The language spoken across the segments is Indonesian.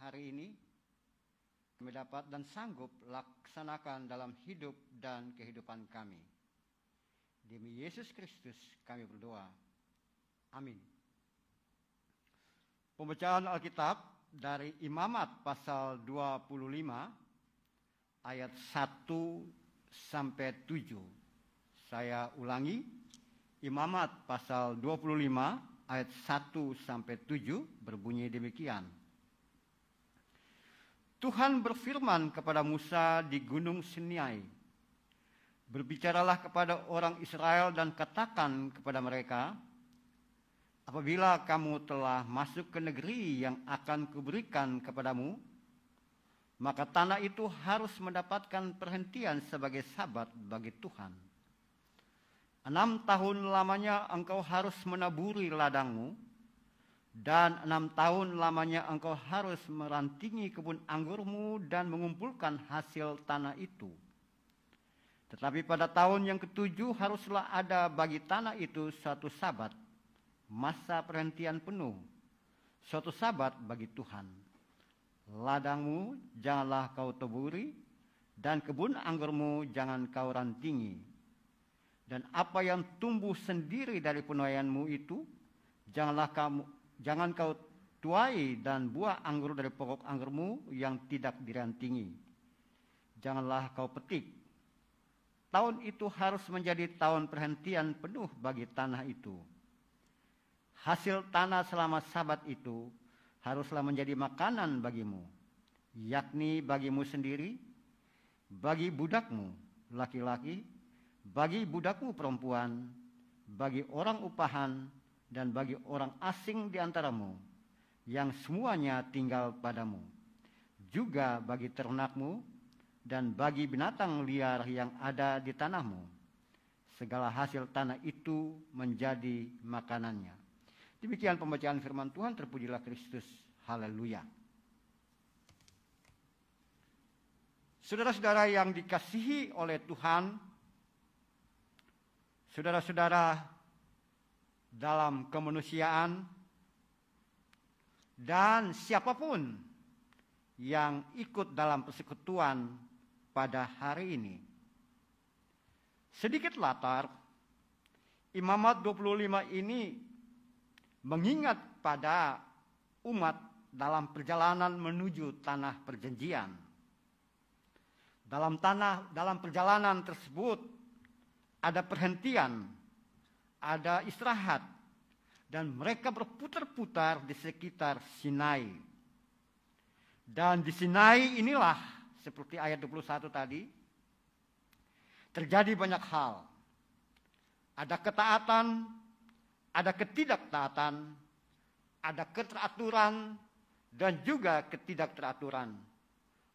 hari ini kami dapat dan sanggup laksanakan dalam hidup dan kehidupan kami. Demi Yesus Kristus kami berdoa. Amin. Pembacaan Alkitab dari Imamat pasal 25 ayat 1 sampai 7. Saya ulangi, Imamat pasal 25 ayat 1 sampai 7 berbunyi demikian. Tuhan berfirman kepada Musa di Gunung Sinai, berbicaralah kepada orang Israel dan katakan kepada mereka, apabila kamu telah masuk ke negeri yang akan kuberikan kepadamu, maka tanah itu harus mendapatkan perhentian sebagai sabat bagi Tuhan. 6 tahun lamanya engkau harus menaburi ladangmu, dan 6 tahun lamanya engkau harus merantingi kebun anggurmu dan mengumpulkan hasil tanah itu. Tetapi pada tahun yang ke-7 haruslah ada bagi tanah itu suatu sabat, masa perhentian penuh, suatu sabat bagi Tuhan. Ladangmu janganlah kau taburi, dan kebun anggurmu jangan kau rantingi. Dan apa yang tumbuh sendiri dari penuaianmu itu, jangan kau tuai, dan buah anggur dari pokok anggurmu yang tidak dirantingi janganlah kau petik. Tahun itu harus menjadi tahun perhentian penuh bagi tanah itu. Hasil tanah selama sabat itu haruslah menjadi makanan bagimu, yakni bagimu sendiri, bagi budakmu laki-laki, bagi budakmu perempuan, bagi orang upahan, dan bagi orang asing di antaramu, yang semuanya tinggal padamu, juga bagi ternakmu, dan bagi binatang liar yang ada di tanahmu. Segala hasil tanah itu menjadi makanannya. Demikian pembacaan firman Tuhan, terpujilah Kristus. Haleluya. Saudara-saudara yang dikasihi oleh Tuhan, saudara-saudara dalam kemanusiaan, dan siapapun yang ikut dalam persekutuan pada hari ini. Sedikit latar, Imamat 25 ini mengingat pada umat dalam perjalanan menuju tanah perjanjian. Dalam perjalanan tersebut ada perhentian, ada istirahat, dan mereka berputar-putar di sekitar Sinai. Dan di Sinai inilah, seperti ayat 21 tadi, terjadi banyak hal. Ada ketaatan, ada ketidaktaatan, ada keteraturan, dan juga ketidakteraturan.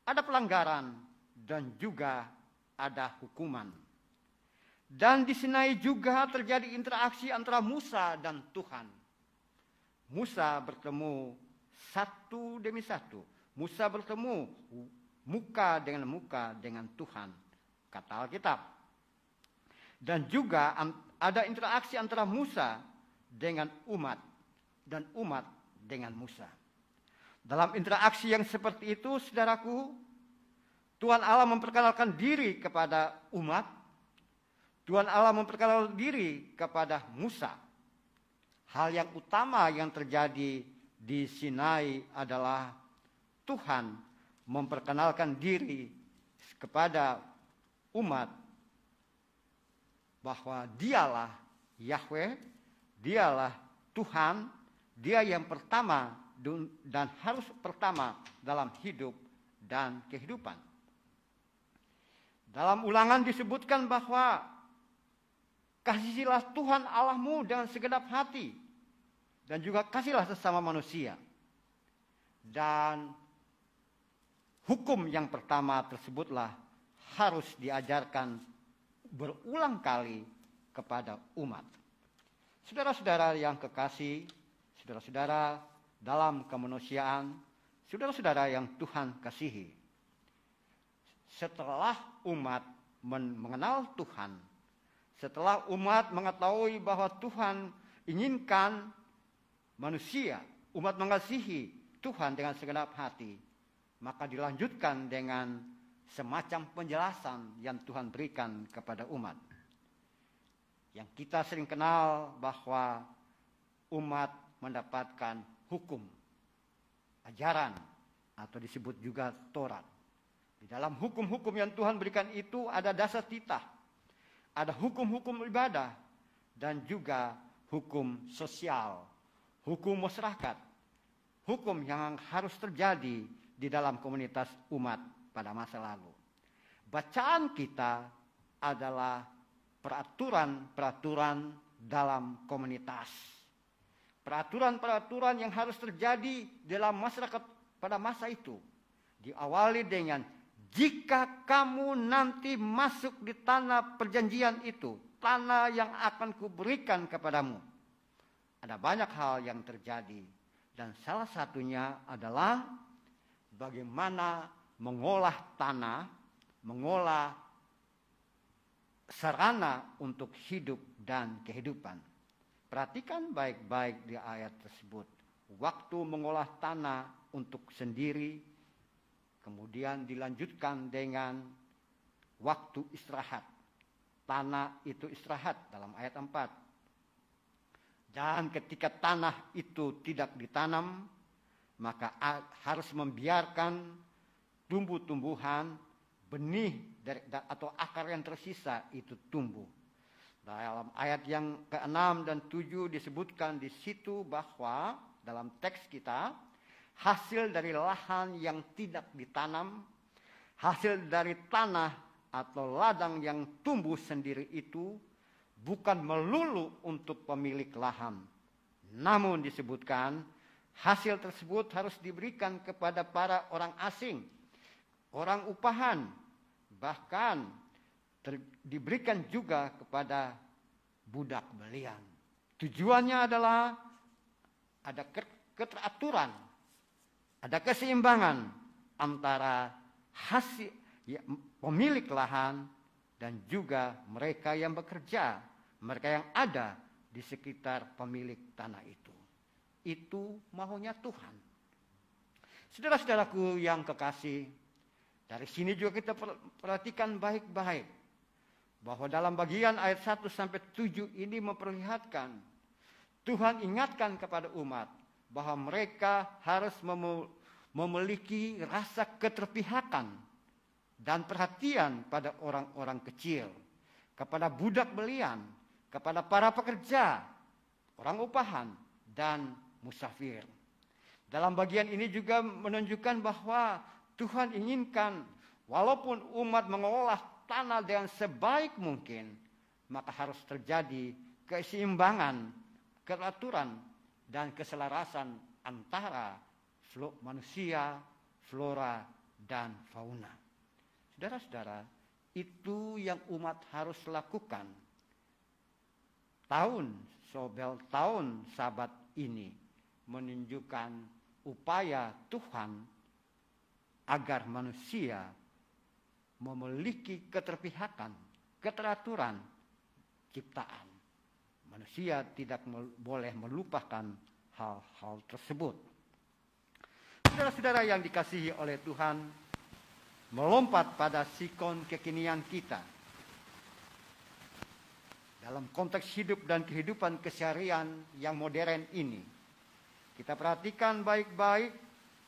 Ada pelanggaran, dan juga ada hukuman. Dan di Sinai juga terjadi interaksi antara Musa dan Tuhan. Musa bertemu satu demi satu. Musa bertemu muka dengan Tuhan, kata Alkitab. Dan juga ada interaksi antara Musa dengan umat, dan umat dengan Musa. Dalam interaksi yang seperti itu, saudaraku, Tuhan Allah memperkenalkan diri kepada umat. Tuhan Allah memperkenalkan diri kepada Musa. Hal yang utama yang terjadi di Sinai adalah Tuhan memperkenalkan diri kepada umat bahwa dialah Yahweh, dialah Tuhan, dia yang pertama dan harus pertama dalam hidup dan kehidupan. Dalam Ulangan disebutkan bahwa kasihlah Tuhan Allahmu dengan segenap hati, dan juga kasihlah sesama manusia. Dan hukum yang pertama tersebutlah harus diajarkan berulang kali kepada umat. Saudara-saudara yang kekasih, saudara-saudara dalam kemanusiaan, saudara-saudara yang Tuhan kasihi. Setelah umat mengenal Tuhan, setelah umat mengetahui bahwa Tuhan inginkan manusia, umat mengasihi Tuhan dengan segenap hati, maka dilanjutkan dengan semacam penjelasan yang Tuhan berikan kepada umat. Yang kita sering kenal bahwa umat mendapatkan hukum, ajaran, atau disebut juga Taurat. Di dalam hukum-hukum yang Tuhan berikan itu ada dasar titah, ada hukum-hukum ibadah, dan juga hukum sosial, hukum masyarakat, hukum yang harus terjadi di dalam komunitas umat pada masa lalu. Bacaan kita adalah peraturan-peraturan dalam komunitas. Peraturan-peraturan yang harus terjadi dalam masyarakat pada masa itu. Diawali dengan, jika kamu nanti masuk di tanah perjanjian itu, tanah yang akan kuberikan kepadamu. Ada banyak hal yang terjadi. Dan salah satunya adalah bagaimana mengolah tanah, mengolah sarana untuk hidup dan kehidupan. Perhatikan baik-baik di ayat tersebut. Waktu mengolah tanah untuk sendiri, kemudian dilanjutkan dengan waktu istirahat. Tanah itu istirahat dalam ayat 4. Dan ketika tanah itu tidak ditanam, maka harus membiarkan tumbuh-tumbuhan, benih atau akar yang tersisa itu tumbuh. Dalam ayat yang ke-6 dan 7 disebutkan di situ bahwa dalam teks kita, hasil dari lahan yang tidak ditanam, hasil dari tanah atau ladang yang tumbuh sendiri itu bukan melulu untuk pemilik lahan. Namun disebutkan hasil tersebut harus diberikan kepada para orang asing, orang upahan, bahkan diberikan juga kepada budak belian. Tujuannya adalah ada keteraturan, ada keseimbangan antara hasil pemilik lahan dan juga mereka yang bekerja, mereka yang ada di sekitar pemilik tanah itu. Itu maunya Tuhan. Saudara-saudaraku yang kekasih, dari sini juga kita perhatikan baik-baik bahwa dalam bagian ayat 1 sampai 7 ini memperlihatkan Tuhan ingatkan kepada umat bahwa mereka harus memiliki rasa keterpihakan dan perhatian pada orang-orang kecil, kepada budak belian, kepada para pekerja, orang upahan, dan musafir. Dalam bagian ini juga menunjukkan bahwa Tuhan inginkan walaupun umat mengolah tanah dengan sebaik mungkin, maka harus terjadi keseimbangan, keteraturan, dan keselarasan antara manusia, flora, dan fauna. Saudara-saudara, itu yang umat harus lakukan. Tahun Sabat ini menunjukkan upaya Tuhan agar manusia memiliki keterpihakan, keteraturan ciptaan. Manusia tidak boleh melupakan hal-hal tersebut. Saudara-saudara yang dikasihi oleh Tuhan, melompat pada sikon kekinian kita. Dalam konteks hidup dan kehidupan keseharian yang modern ini, kita perhatikan baik-baik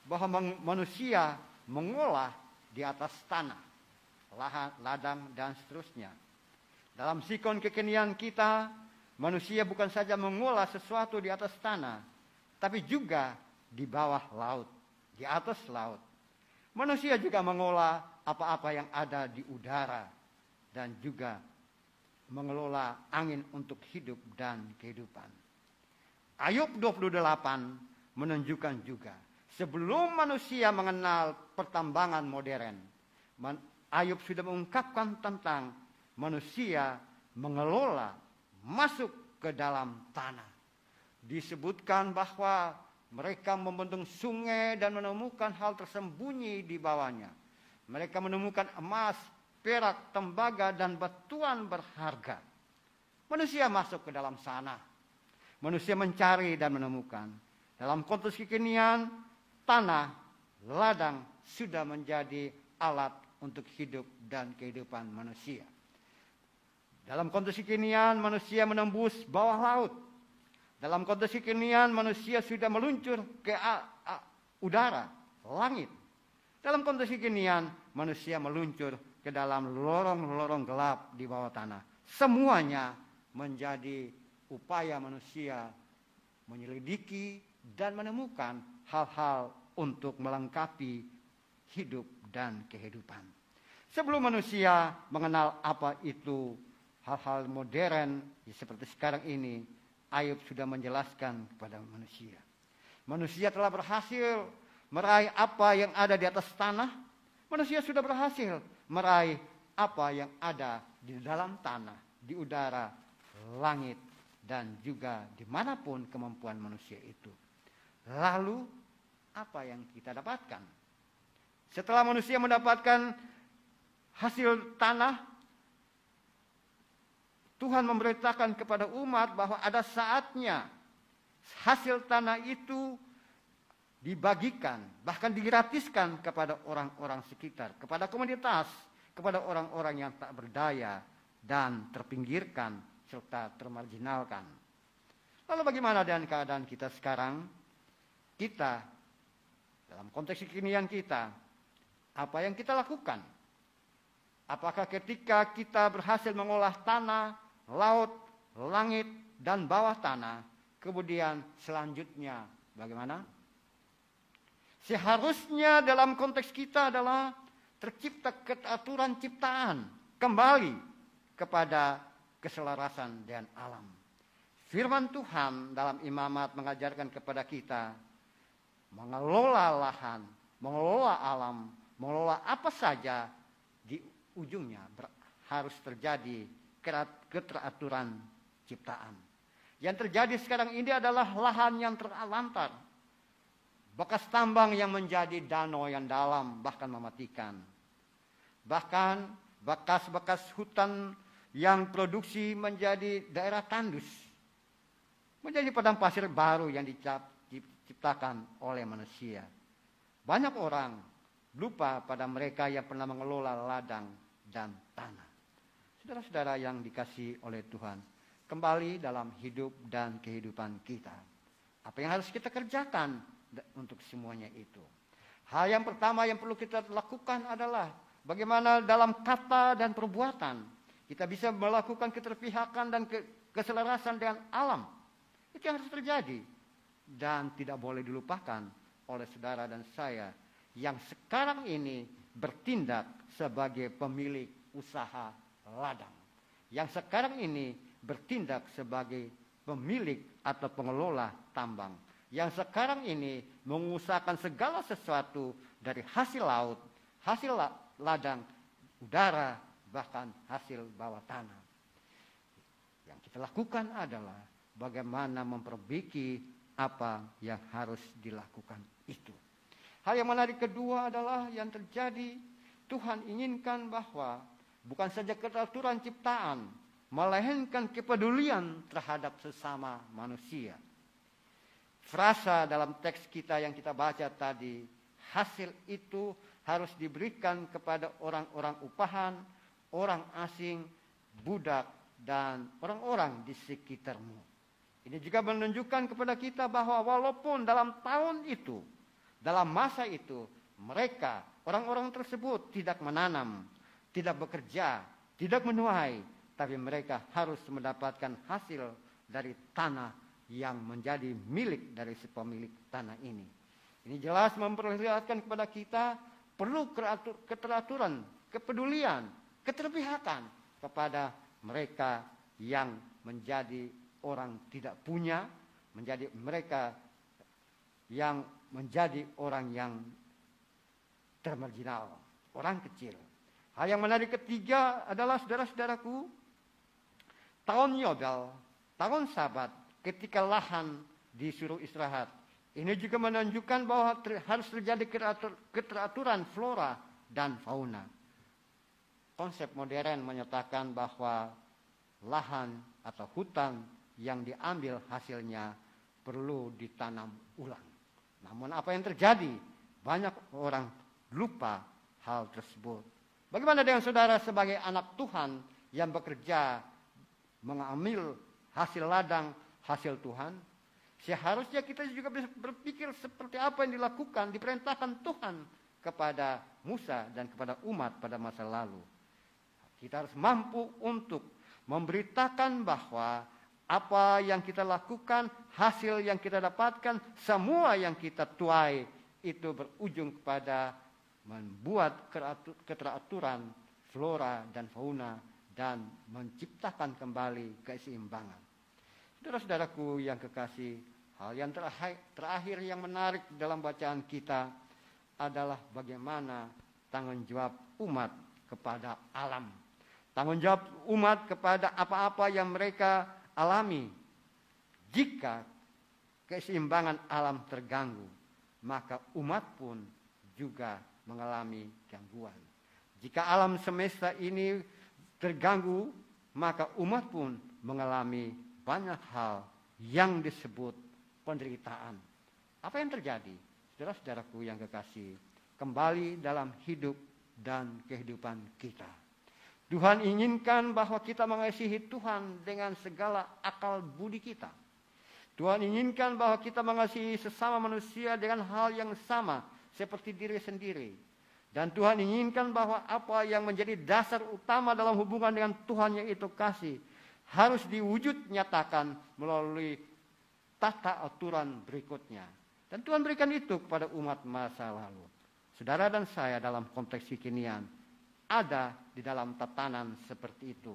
bahwa manusia mengolah di atas tanah, lahan, ladang, dan seterusnya. Dalam sikon kekinian kita, manusia bukan saja mengolah sesuatu di atas tanah, tapi juga di bawah laut, di atas laut. Manusia juga mengolah apa-apa yang ada di udara dan juga mengelola angin untuk hidup dan kehidupan. Ayub 28 menunjukkan juga sebelum manusia mengenal pertambangan modern, Ayub sudah mengungkapkan tentang manusia mengelola masuk ke dalam tanah. Disebutkan bahwa mereka membendung sungai dan menemukan hal tersembunyi di bawahnya. Mereka menemukan emas, perak, tembaga, dan batuan berharga. Manusia masuk ke dalam sana. Manusia mencari dan menemukan. Dalam konteks kekinian, tanah, ladang sudah menjadi alat untuk hidup dan kehidupan manusia. Dalam konteks kekinian, manusia menembus bawah laut. Dalam konteks kekinian, manusia sudah meluncur ke udara, langit. Dalam konteks kekinian, manusia meluncur ke dalam lorong-lorong gelap di bawah tanah. Semuanya menjadi upaya manusia menyelidiki dan menemukan hal-hal untuk melengkapi hidup dan kehidupan. Sebelum manusia mengenal apa itu hal-hal modern seperti sekarang ini, Ayub sudah menjelaskan kepada manusia. Manusia telah berhasil meraih apa yang ada di atas tanah. Manusia sudah berhasil meraih apa yang ada di dalam tanah, di udara, langit, dan juga dimanapun kemampuan manusia itu. Lalu apa yang kita dapatkan? Setelah manusia mendapatkan hasil tanah, Tuhan memberitakan kepada umat bahwa ada saatnya hasil tanah itu dibagikan, bahkan digratiskan kepada orang-orang sekitar, kepada komunitas, kepada orang-orang yang tak berdaya dan terpinggirkan serta termarginalkan. Lalu bagaimana dengan keadaan kita sekarang? Kita, dalam konteks kekinian kita, apa yang kita lakukan? Apakah ketika kita berhasil mengolah tanah, laut, langit, dan bawah tanah, kemudian selanjutnya bagaimana? Seharusnya dalam konteks kita adalah tercipta keteraturan ciptaan, kembali kepada keselarasan dengan alam. Firman Tuhan dalam Imamat mengajarkan kepada kita mengelola lahan, mengelola alam, mengelola apa saja, di ujungnya harus terjadi keteraturan ciptaan. Yang terjadi sekarang ini adalah lahan yang terlantar, bekas tambang yang menjadi danau yang dalam bahkan mematikan. Bahkan bekas-bekas hutan yang produksi menjadi daerah tandus, menjadi padang pasir baru yang diciptakan oleh manusia. Banyak orang lupa pada mereka yang pernah mengelola ladang dan tanah. Saudara-saudara yang dikasihi oleh Tuhan, kembali dalam hidup dan kehidupan kita. Apa yang harus kita kerjakan untuk semuanya itu? Hal yang pertama yang perlu kita lakukan adalah bagaimana dalam kata dan perbuatan kita bisa melakukan keterpihakan dan keselarasan dengan alam. Itu yang harus terjadi. Dan tidak boleh dilupakan oleh saudara dan saya yang sekarang ini bertindak sebagai pemilik usaha ladang. Yang sekarang ini bertindak sebagai pemilik atau pengelola tambang. Yang sekarang ini mengusahakan segala sesuatu dari hasil laut, hasil ladang, udara, bahkan hasil bawah tanah. Yang kita lakukan adalah bagaimana memperbaiki apa yang harus dilakukan itu. Hal yang menarik kedua adalah yang terjadi, Tuhan inginkan bahwa bukan saja keteraturan ciptaan, melainkan kepedulian terhadap sesama manusia. Frasa dalam teks kita yang kita baca tadi, hasil itu harus diberikan kepada orang-orang upahan, orang asing, budak, dan orang-orang di sekitarmu. Ini juga menunjukkan kepada kita bahwa walaupun dalam tahun itu, dalam masa itu, mereka, orang-orang tersebut tidak menanam, tidak bekerja, tidak menuai, tapi mereka harus mendapatkan hasil dari tanah yang menjadi milik dari si pemilik tanah ini. Ini jelas memperlihatkan kepada kita perlu keteraturan, kepedulian, keterpihakan kepada mereka yang menjadi orang tidak punya, menjadi mereka yang menjadi orang yang termarginal, orang kecil. Hal yang menarik ketiga adalah saudara-saudaraku, tahun Yobel, tahun Sabat, ketika lahan disuruh istirahat. Ini juga menunjukkan bahwa harus terjadi keteraturan flora dan fauna. Konsep modern menyatakan bahwa lahan atau hutan yang diambil hasilnya perlu ditanam ulang. Namun apa yang terjadi? Banyak orang lupa hal tersebut. Bagaimana dengan saudara sebagai anak Tuhan yang bekerja mengambil hasil ladang, hasil Tuhan? Seharusnya kita juga bisa berpikir seperti apa yang dilakukan, diperintahkan Tuhan kepada Musa dan kepada umat pada masa lalu. Kita harus mampu untuk memberitakan bahwa apa yang kita lakukan, hasil yang kita dapatkan, semua yang kita tuai itu berujung kepada membuat keteraturan flora dan fauna dan menciptakan kembali keseimbangan. Saudara-saudaraku yang kekasih, hal yang terakhir yang menarik dalam bacaan kita adalah bagaimana tanggung jawab umat kepada alam. Tanggung jawab umat kepada apa-apa yang mereka alami. Jika keseimbangan alam terganggu, maka umat pun juga mengalami gangguan. Jika alam semesta ini terganggu, maka umat pun mengalami banyak hal yang disebut penderitaan. Apa yang terjadi? Saudara-saudaraku yang kekasih, kembali dalam hidup dan kehidupan kita. Tuhan inginkan bahwa kita mengasihi Tuhan dengan segala akal budi kita. Tuhan inginkan bahwa kita mengasihi sesama manusia dengan hal yang sama seperti diri sendiri. Dan Tuhan inginkan bahwa apa yang menjadi dasar utama dalam hubungan dengan Tuhan, yaitu kasih, harus diwujud nyatakan melalui tata aturan berikutnya. Dan Tuhan berikan itu kepada umat masa lalu. Saudara dan saya dalam konteks kekinian ada di dalam tatanan seperti itu.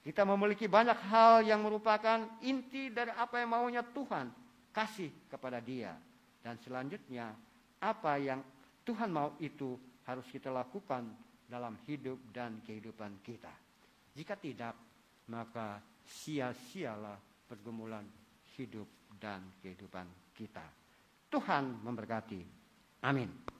Kita memiliki banyak hal yang merupakan inti dari apa yang maunya Tuhan, kasih kepada Dia. Dan selanjutnya apa yang Tuhan mau itu harus kita lakukan dalam hidup dan kehidupan kita. Jika tidak, maka sia-sialah pergumulan hidup dan kehidupan kita. Tuhan memberkati. Amin.